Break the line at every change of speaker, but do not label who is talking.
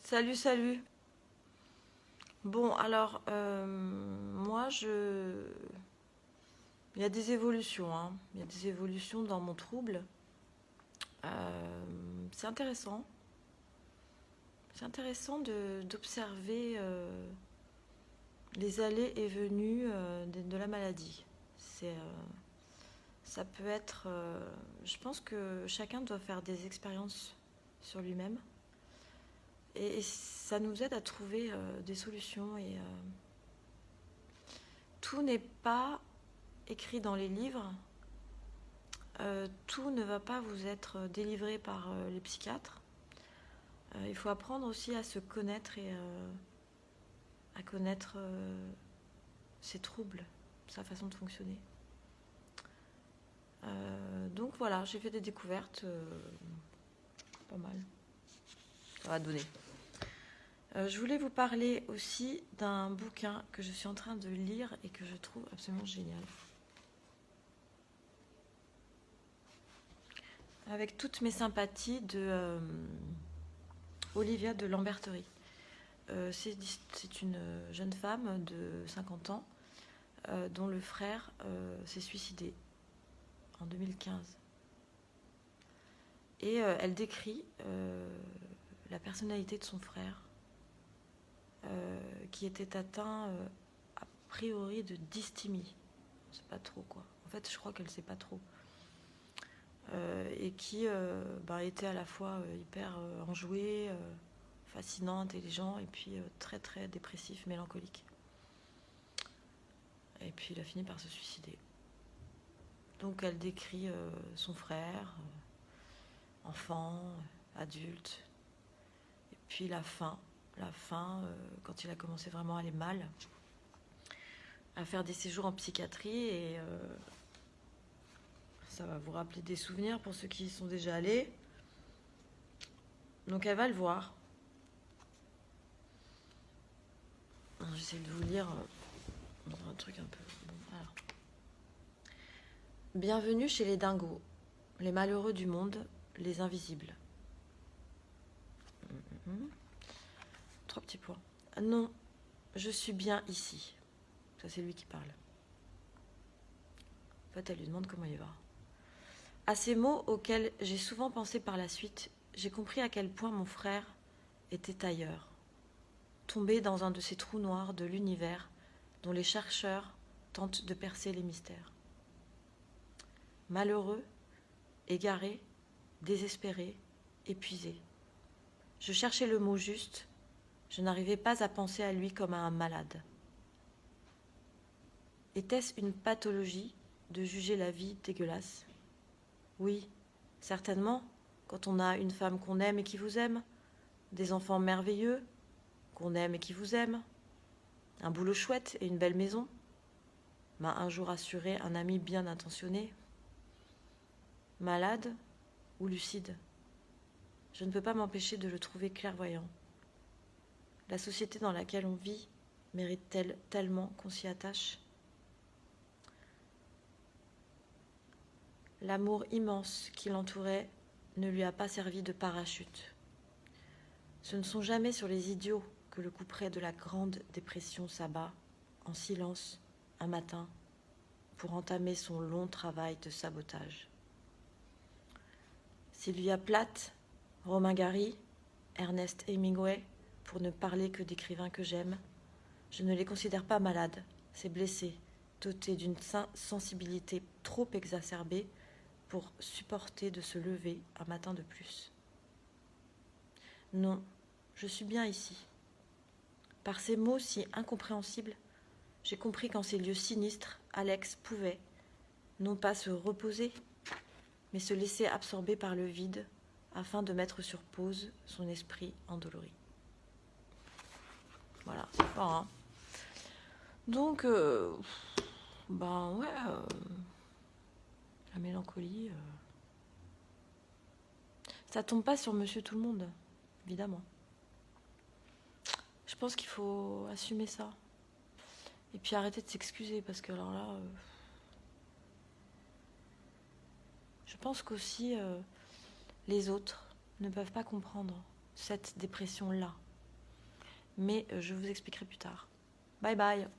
Salut, salut. Bon, alors, il y a des évolutions, hein. Il y a des évolutions dans mon trouble. C'est intéressant. C'est intéressant d'observer les allées et venues de la maladie. Ça peut être... je pense que chacun doit faire des expériences sur lui-même. Et ça nous aide à trouver des solutions. Et tout n'est pas écrit dans les livres. Tout ne va pas vous être délivré par les psychiatres. Il faut apprendre aussi à se connaître et à connaître ses troubles, sa façon de fonctionner. Donc voilà, j'ai fait des découvertes pas mal. Ça va donner. Je voulais vous parler aussi d'un bouquin que je suis en train de lire et que je trouve absolument génial. Avec toutes mes sympathies de Olivia de Lamberterie. C'est une jeune femme de 50 ans dont le frère s'est suicidé en 2015. Et elle décrit la personnalité de son frère qui était atteint a priori de dysthymie. On ne sait pas trop quoi. En fait, je crois qu'elle ne sait pas trop. Et qui était à la fois hyper enjoué, fascinant, intelligent, et puis très très dépressif, mélancolique. Et puis il a fini par se suicider. Donc elle décrit son frère, enfant, adulte, et puis la fin, quand il a commencé vraiment à aller mal, à faire des séjours en psychiatrie, et ça va vous rappeler des souvenirs pour ceux qui y sont déjà allés. Donc elle va le voir. J'essaie de vous lire un truc un peu... Bon, alors. Bienvenue chez les dingos, les malheureux du monde, les invisibles. 3 petits points. Non, je suis bien ici. Ça, c'est lui qui parle. En fait, elle lui demande comment il va. À ces mots auxquels j'ai souvent pensé par la suite, j'ai compris à quel point mon frère était ailleurs, tombé dans un de ces trous noirs de l'univers dont les chercheurs tentent de percer les mystères. Malheureux, égaré, désespéré, épuisé. Je cherchais le mot juste, je n'arrivais pas à penser à lui comme à un malade. Était-ce une pathologie de juger la vie dégueulasse ? Oui, certainement, quand on a une femme qu'on aime et qui vous aime, des enfants merveilleux, qu'on aime et qui vous aiment, un boulot chouette et une belle maison, m'a un jour assuré un ami bien intentionné. Malade ou lucide ? Je ne peux pas m'empêcher de le trouver clairvoyant. La société dans laquelle on vit mérite-t-elle tellement qu'on s'y attache ? L'amour immense qui l'entourait ne lui a pas servi de parachute. Ce ne sont jamais sur les idiots que le couperet de la Grande Dépression s'abat, en silence, un matin, pour entamer son long travail de sabotage. Sylvia Plath, Romain Gary, Ernest Hemingway, pour ne parler que d'écrivains que j'aime, je ne les considère pas malades, ces blessés, dotés d'une sensibilité trop exacerbée pour supporter de se lever un matin de plus. Non, je suis bien ici. Par ces mots si incompréhensibles, j'ai compris qu'en ces lieux sinistres, Alex pouvait, non pas se reposer, mais se laisser absorber par le vide afin de mettre sur pause son esprit endolori. Voilà, c'est fort, hein. Donc, la mélancolie, ça tombe pas sur Monsieur Tout le Monde, évidemment. Je pense qu'il faut assumer ça. Et puis arrêter de s'excuser, parce que alors là... je pense qu'aussi les autres ne peuvent pas comprendre cette dépression-là. mais je vous expliquerai plus tard. Bye bye.